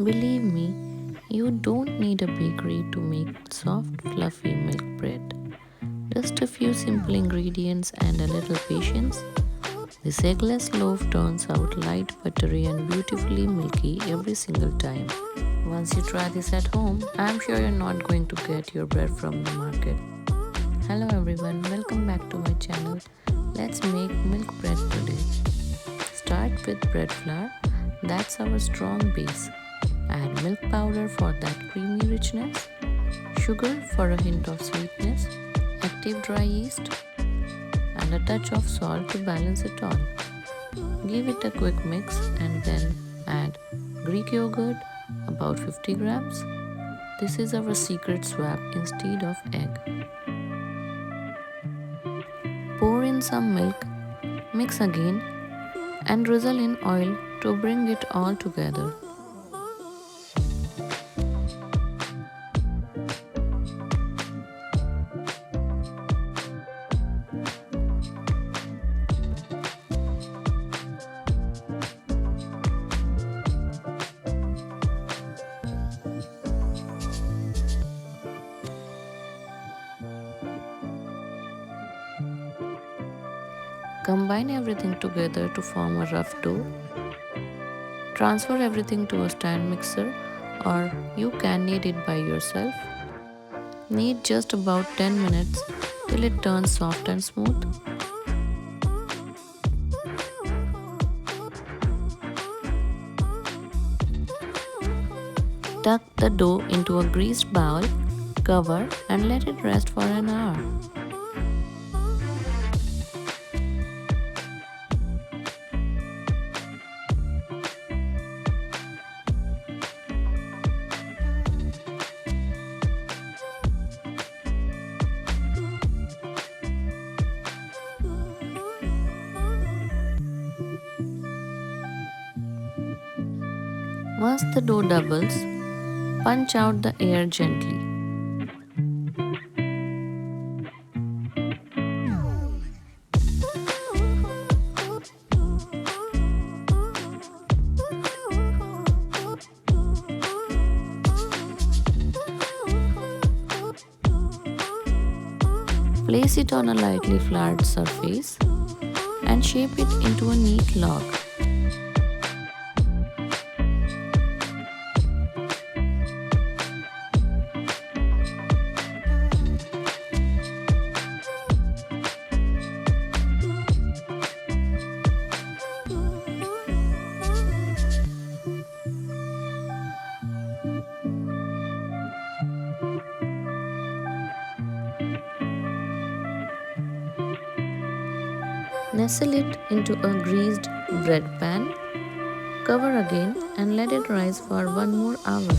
Believe me, you don't need a bakery to make soft, fluffy milk bread. Just a few simple ingredients and a little patience. This eggless loaf turns out light, buttery, and beautifully milky every single time. Once you try this at home, I'm sure you're not going to get your bread from the market. Hello everyone, welcome back to my channel. Let's make milk bread today. Start with bread flour, that's our strong base. Add milk powder for that creamy richness, sugar for a hint of sweetness, active dry yeast, and a touch of salt to balance it all. Give it a quick mix and then add Greek yogurt, about 50 grams. This is our secret swap instead of egg. Pour in some milk, mix again, and drizzle in oil to bring it all together. Combine everything together to form a rough dough. Transfer everything to a stand mixer or you can knead it by yourself. Knead just about 10 minutes till it turns soft and smooth. Tuck the dough into a greased bowl, cover and let it rest for an hour. Once the dough doubles, punch out the air gently. Place it on a lightly floured surface and shape it into a neat log. Nestle it into a greased bread pan, cover again and let it rise for 1 more hour.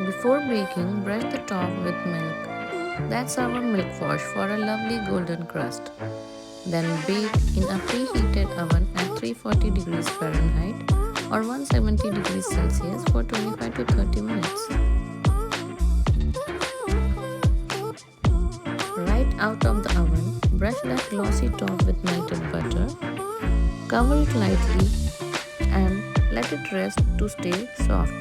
Before baking, brush the top with milk. That's our milk wash for a lovely golden crust. Then bake in a preheated oven at 340 degrees Fahrenheit or 170 degrees Celsius for 25 to 30 minutes. Right out of the oven, brush that glossy top with melted butter, cover it lightly and let it rest to stay soft.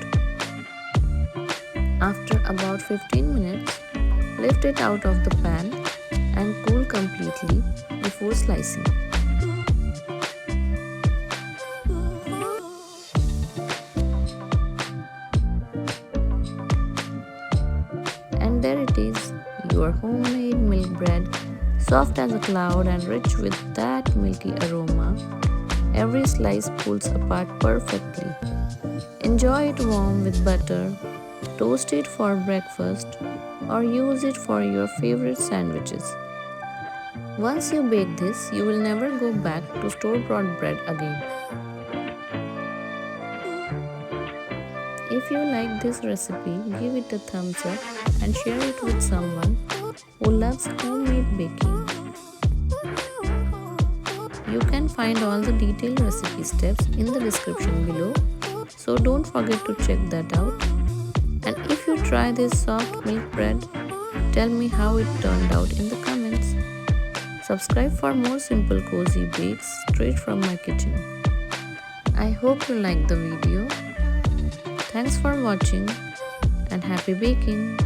After about 15 minutes, lift it out of the pan and cool completely before slicing. And there it is, your homemade milk bread, soft as a cloud and rich with that milky aroma. Every slice pulls apart perfectly. Enjoy it warm with butter. Toast it for breakfast or use it for your favorite sandwiches. Once you bake this, you will never go back to store-bought bread again. If If you like this recipe, give it a thumbs up and share it with someone who loves homemade baking. You can find all the detailed recipe steps in the description below, so don't forget to check that out. And if you try this soft milk bread, tell me how it turned out in the comments. Subscribe for more simple cozy bakes straight from my kitchen. I hope you liked the video. Thanks for watching and happy baking!